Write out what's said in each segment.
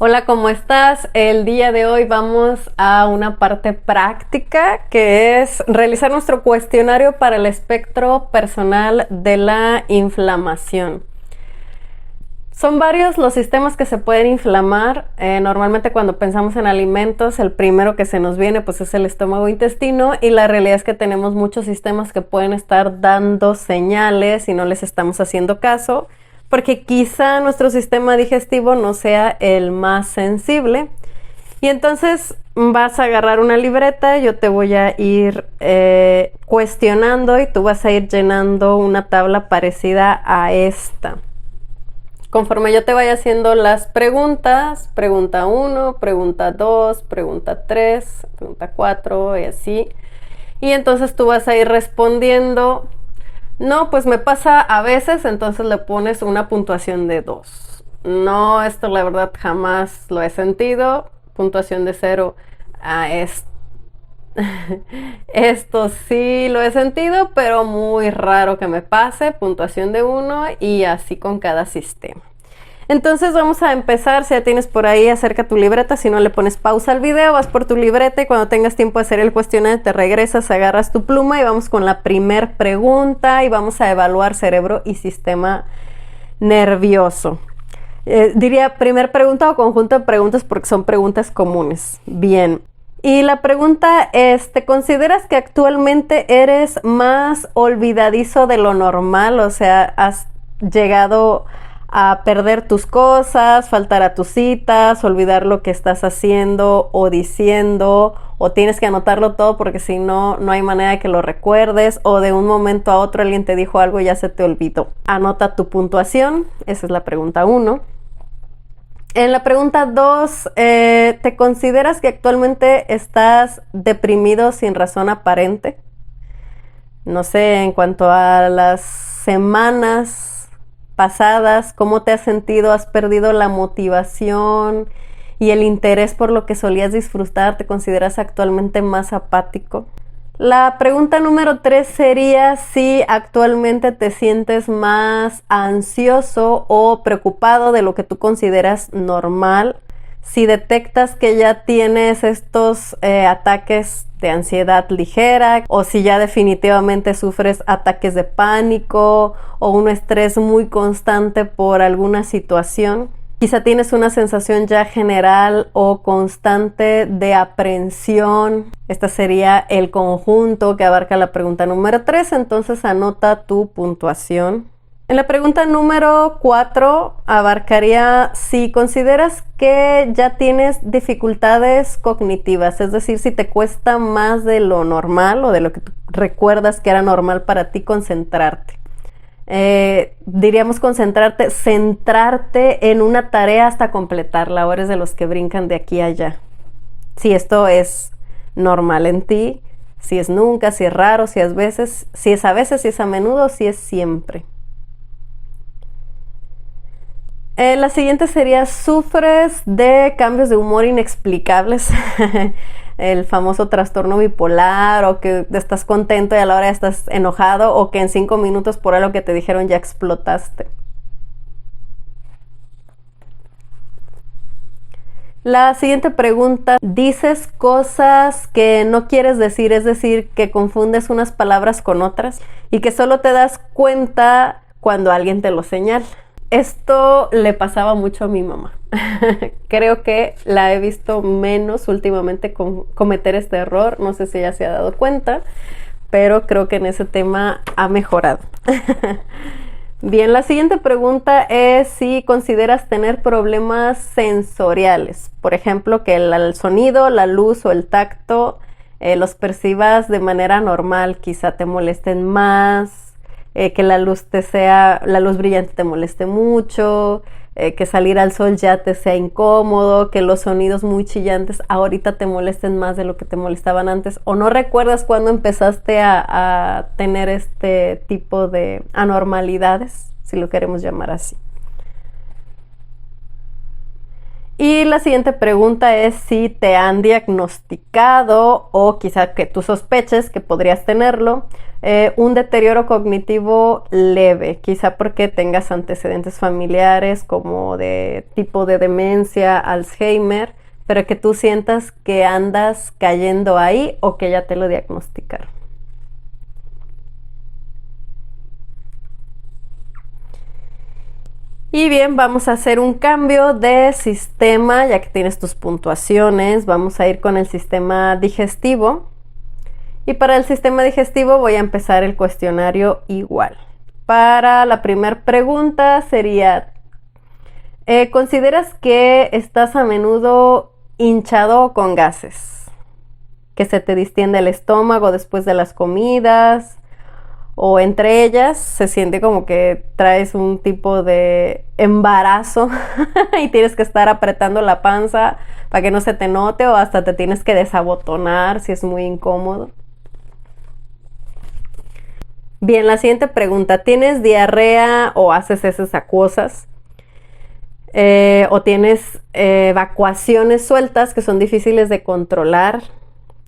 Hola, ¿cómo estás? El día de hoy vamos a una parte práctica que es realizar nuestro cuestionario para el espectro personal de la inflamación. Son varios los sistemas que se pueden inflamar. Normalmente cuando pensamos en alimentos, el primero que se nos viene pues es el estómago e intestino, y la realidad es que tenemos muchos sistemas que pueden estar dando señales y no les estamos haciendo caso, porque quizá nuestro sistema digestivo no sea el más sensible. Y entonces vas a agarrar una libreta, yo te voy a ir cuestionando y tú vas a ir llenando una tabla parecida a esta. Conforme yo te vaya haciendo las preguntas, pregunta 1, pregunta 2, pregunta 3, pregunta 4 y así. Y entonces tú vas a ir respondiendo. No, pues me pasa a veces, entonces le pones una puntuación de 2. No, esto la verdad jamás lo he sentido. Puntuación de 0. Esto sí lo he sentido, pero muy raro que me pase. Puntuación de 1 y así con cada sistema. Entonces vamos a empezar. Si ya tienes por ahí, acerca tu libreta. Si no, le pones pausa al video, vas por tu libreta y cuando tengas tiempo de hacer el cuestionario te regresas, agarras tu pluma y vamos con la primer pregunta y vamos a evaluar cerebro y sistema nervioso. Diría primer pregunta o conjunto de preguntas porque son preguntas comunes. Bien. Y la pregunta es, ¿te consideras que actualmente eres más olvidadizo de lo normal? O sea, ¿has llegado a perder tus cosas, faltar a tus citas, olvidar lo que estás haciendo o diciendo, o tienes que anotarlo todo porque si no, no hay manera de que lo recuerdes, o de un momento a otro alguien te dijo algo y ya se te olvidó? Anota tu puntuación. Esa es la pregunta 1. En la pregunta 2, ¿te consideras que actualmente estás deprimido sin razón aparente? No sé, en cuanto a las semanas pasadas, ¿cómo te has sentido? ¿Has perdido la motivación y el interés por lo que solías disfrutar? ¿Te consideras actualmente más apático? La pregunta número 3 sería si actualmente te sientes más ansioso o preocupado de lo que tú consideras normal. Si detectas que ya tienes estos ataques de ansiedad ligera, o si ya definitivamente sufres ataques de pánico o un estrés muy constante por alguna situación. Quizá tienes una sensación ya general o constante de aprensión. Este sería el conjunto que abarca la pregunta número 3, entonces anota tu puntuación. En la pregunta número 4 abarcaría si consideras que ya tienes dificultades cognitivas, es decir, si te cuesta más de lo normal o de lo que tú recuerdas que era normal para ti concentrarte. Diríamos concentrarte, centrarte en una tarea hasta completarla, o eres de los que brincan de aquí a allá. Si esto es normal en ti, si es nunca, si es raro, si es veces, si es a veces, si es a menudo, si es siempre. La siguiente sería, ¿sufres de cambios de humor inexplicables? El famoso trastorno bipolar, o que estás contento y a la hora estás enojado, o que en 5 minutos por algo que te dijeron ya explotaste. La siguiente pregunta, ¿dices cosas que no quieres decir? Es decir, que confundes unas palabras con otras y que solo te das cuenta cuando alguien te lo señala. Esto le pasaba mucho a mi mamá. Creo que la he visto menos últimamente cometer este error. No sé si ella se ha dado cuenta, pero creo que en ese tema ha mejorado. Bien, la siguiente pregunta es si consideras tener problemas sensoriales. Por ejemplo, que el sonido, la luz o el tacto los percibas de manera normal. Quizá te molesten más. Que la luz brillante te moleste mucho, que salir al sol ya te sea incómodo, que los sonidos muy chillantes ahorita te molesten más de lo que te molestaban antes, o no recuerdas cuándo empezaste a tener este tipo de anormalidades, si lo queremos llamar así. Y la siguiente pregunta es si te han diagnosticado o quizá que tú sospeches que podrías tenerlo, un deterioro cognitivo leve, quizá porque tengas antecedentes familiares como de tipo de demencia, Alzheimer, pero que tú sientas que andas cayendo ahí o que ya te lo diagnosticaron. Y bien, vamos a hacer un cambio de sistema, ya que tienes tus puntuaciones. Vamos a ir con el sistema digestivo. Y para el sistema digestivo voy a empezar el cuestionario igual. Para la primera pregunta sería, ¿consideras que estás a menudo hinchado con gases? ¿Que se te distiende el estómago después de las comidas? O entre ellas se siente como que traes un tipo de embarazo y tienes que estar apretando la panza para que no se te note, o hasta te tienes que desabotonar si es muy incómodo. Bien, la siguiente pregunta, ¿tienes diarrea o haces heces acuosas? ¿O tienes evacuaciones sueltas que son difíciles de controlar,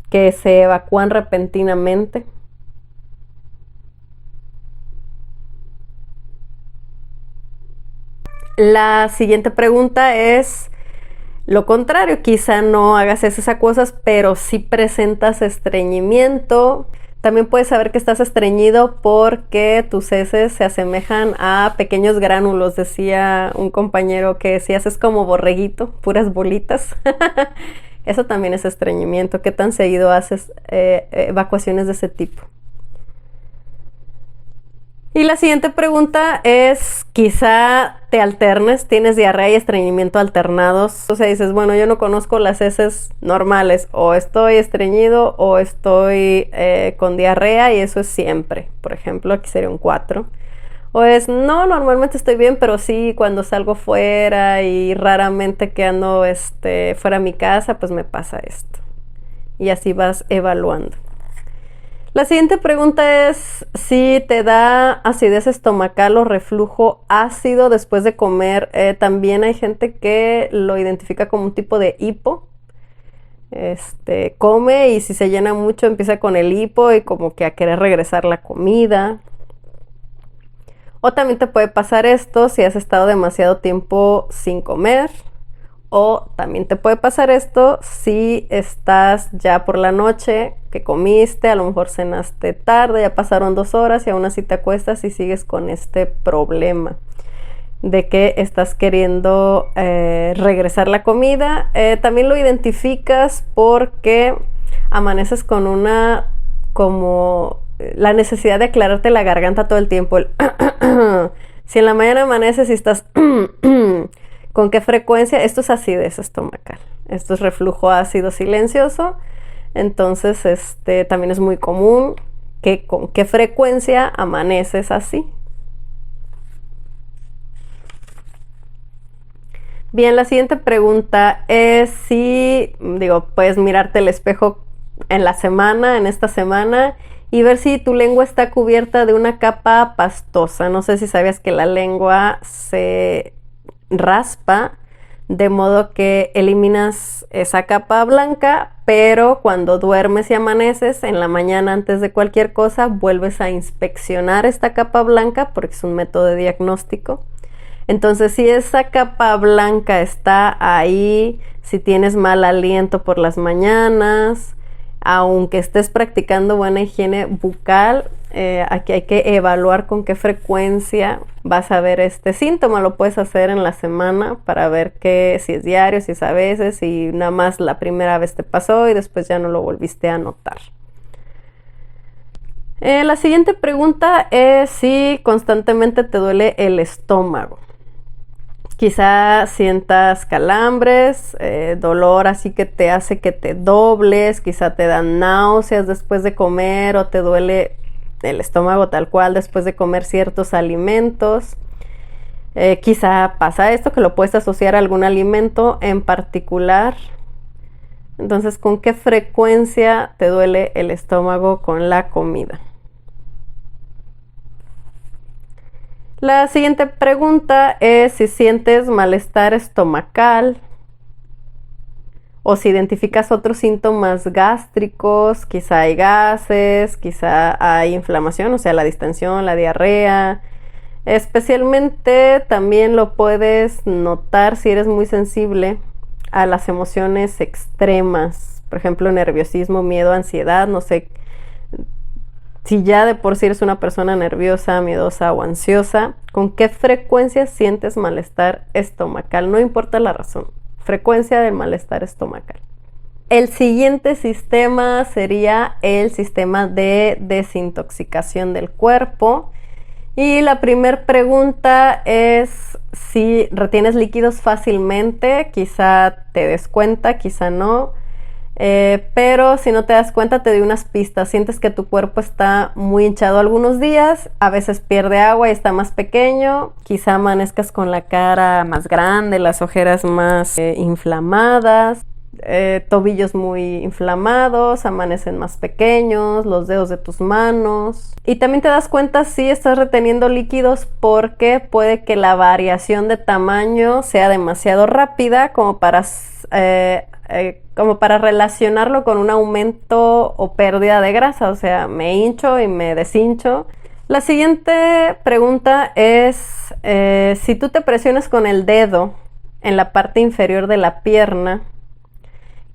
que se evacúan repentinamente? La siguiente pregunta es lo contrario, quizá no hagas esas acuosas, pero sí presentas estreñimiento. También puedes saber que estás estreñido porque tus heces se asemejan a pequeños gránulos. Decía un compañero que si haces como borreguito, puras bolitas. Eso también es estreñimiento. ¿Qué tan seguido haces evacuaciones de ese tipo? Y la siguiente pregunta es, quizá te alternes, tienes diarrea y estreñimiento alternados. O sea, dices, bueno, yo no conozco las heces normales, o estoy estreñido o estoy con diarrea y eso es siempre. Por ejemplo, aquí sería un 4. O es, no, normalmente estoy bien, pero sí cuando salgo fuera y raramente que ando fuera de mi casa, pues me pasa esto. Y así vas evaluando. La siguiente pregunta es si te da acidez estomacal o reflujo ácido después de comer. También hay gente que lo identifica como un tipo de hipo. Come y si se llena mucho empieza con el hipo y como que a querer regresar la comida. O también te puede pasar esto si has estado demasiado tiempo sin comer. O también te puede pasar esto si estás ya por la noche que comiste, a lo mejor cenaste tarde, ya pasaron 2 horas y aún así te acuestas y sigues con este problema de que estás queriendo regresar la comida. También lo identificas porque amaneces con una como la necesidad de aclararte la garganta todo el tiempo. Si en la mañana amaneces y estás ¿con qué frecuencia? Esto es acidez estomacal. Esto es reflujo ácido silencioso. Entonces, también es muy común que con qué frecuencia amaneces así. Bien, la siguiente pregunta es si, puedes mirarte el espejo en la semana, en esta semana, y ver si tu lengua está cubierta de una capa pastosa. No sé si sabías que la lengua se raspa de modo que eliminas esa capa blanca, pero cuando duermes y amaneces en la mañana antes de cualquier cosa vuelves a inspeccionar esta capa blanca porque es un método de diagnóstico. Entonces, si esa capa blanca está ahí, si tienes mal aliento por las mañanas, aunque estés practicando buena higiene bucal, aquí hay que evaluar con qué frecuencia vas a ver este síntoma. Lo puedes hacer en la semana para ver si es diario, si es a veces, si nada más la primera vez te pasó y después ya no lo volviste a notar. La siguiente pregunta es si constantemente te duele el estómago. Quizá sientas calambres, dolor así que te hace que te dobles, quizá te dan náuseas después de comer o te duele el estómago tal cual después de comer ciertos alimentos. Quizá pasa esto que lo puedes asociar a algún alimento en particular. Entonces, ¿con qué frecuencia te duele el estómago con la comida? La siguiente pregunta es si sientes malestar estomacal, O si identificas otros síntomas gástricos, quizá hay gases, quizá hay inflamación, o sea, la distensión, la diarrea. Especialmente también lo puedes notar si eres muy sensible a las emociones extremas, por ejemplo, nerviosismo, miedo, ansiedad, no sé si ya de por sí eres una persona nerviosa, miedosa o ansiosa, ¿con qué frecuencia sientes malestar estomacal? No importa la razón, frecuencia del malestar estomacal. El siguiente sistema sería el sistema de desintoxicación del cuerpo. Y la primera pregunta es si retienes líquidos fácilmente, quizá te des cuenta, quizá no. Pero si no te das cuenta, te doy unas pistas. Sientes que tu cuerpo está muy hinchado algunos días, a veces pierde agua y está más pequeño, quizá amanezcas con la cara más grande, las ojeras más inflamadas, tobillos muy inflamados, amanecen más pequeños, los dedos de tus manos. Y también te das cuenta si estás reteniendo líquidos porque puede que la variación de tamaño sea demasiado rápida como para relacionarlo con un aumento o pérdida de grasa, o sea, me hincho y me deshincho. La siguiente pregunta es si tú te presionas con el dedo en la parte inferior de la pierna,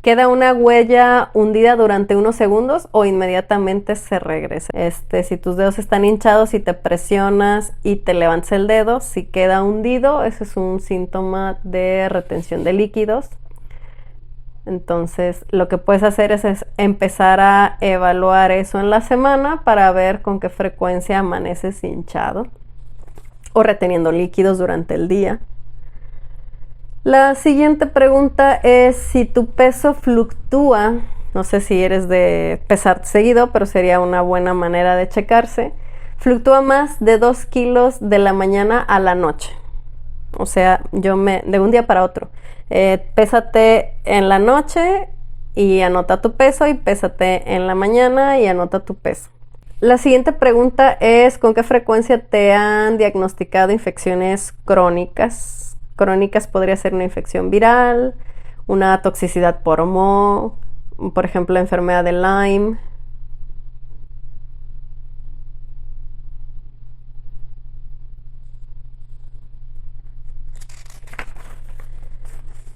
¿queda una huella hundida durante unos segundos o inmediatamente se regresa? Si tus dedos están hinchados y te presionas y te levantas el dedo, si queda hundido, ese es un síntoma de retención de líquidos. Entonces, lo que puedes hacer es empezar a evaluar eso en la semana para ver con qué frecuencia amaneces hinchado o reteniendo líquidos durante el día. La siguiente pregunta es si tu peso fluctúa. No sé si eres de pesar seguido, pero sería una buena manera de checarse. Fluctúa más de 2 kilos de la mañana a la noche. O sea, de un día para otro. Pésate en la noche y anota tu peso, y pésate en la mañana y anota tu peso. La siguiente pregunta es ¿con qué frecuencia te han diagnosticado infecciones crónicas? Crónicas podría ser una infección viral, una toxicidad por moho, por ejemplo, la enfermedad de Lyme.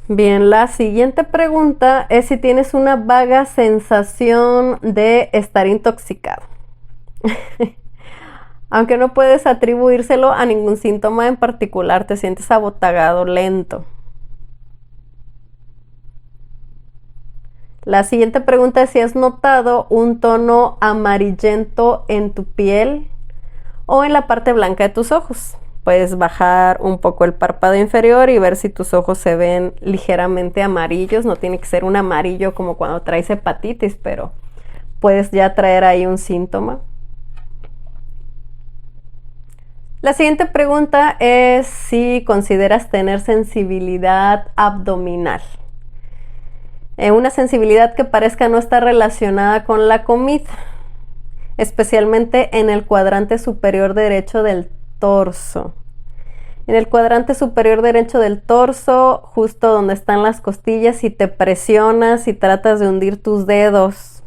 Bien, la siguiente pregunta es si tienes una vaga sensación de estar intoxicado. Aunque no puedes atribuírselo a ningún síntoma en particular, te sientes abotagado, lento. La siguiente pregunta es si has notado un tono amarillento en tu piel o en la parte blanca de tus ojos. Puedes bajar un poco el párpado inferior y ver si tus ojos se ven ligeramente amarillos. No tiene que ser un amarillo como cuando traes hepatitis, pero puedes ya traer ahí un síntoma. La siguiente pregunta es si consideras tener sensibilidad abdominal. Una sensibilidad que parezca no estar relacionada con la comida, especialmente en el cuadrante superior derecho del torso. En el cuadrante superior derecho del torso, justo donde están las costillas, si te presionas y tratas de hundir tus dedos,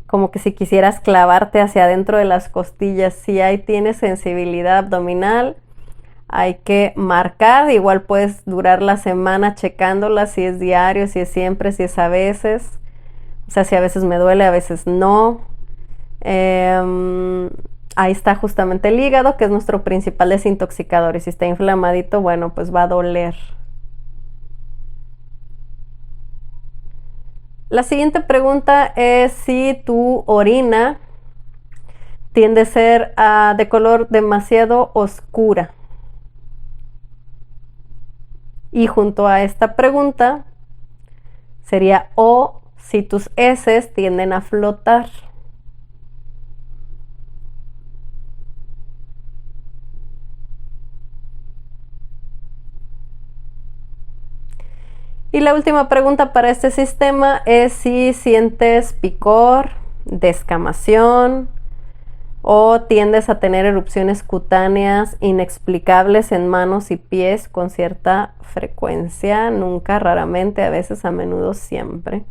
como que si quisieras clavarte hacia adentro de las costillas, si ahí tienes sensibilidad abdominal, hay que marcar. Igual puedes durar la semana checándola, si es diario, si es siempre, si es a veces. O sea, si a veces me duele, a veces no. Ahí está justamente el hígado, que es nuestro principal desintoxicador, y si está inflamadito, bueno, pues va a doler. La siguiente pregunta es si tu orina tiende a ser de color demasiado oscura. Y junto a esta pregunta sería o si tus heces tienden a flotar. Y la última pregunta para este sistema es si sientes picor, descamación, o tiendes a tener erupciones cutáneas inexplicables en manos y pies con cierta frecuencia, nunca, raramente, a veces, a menudo, siempre.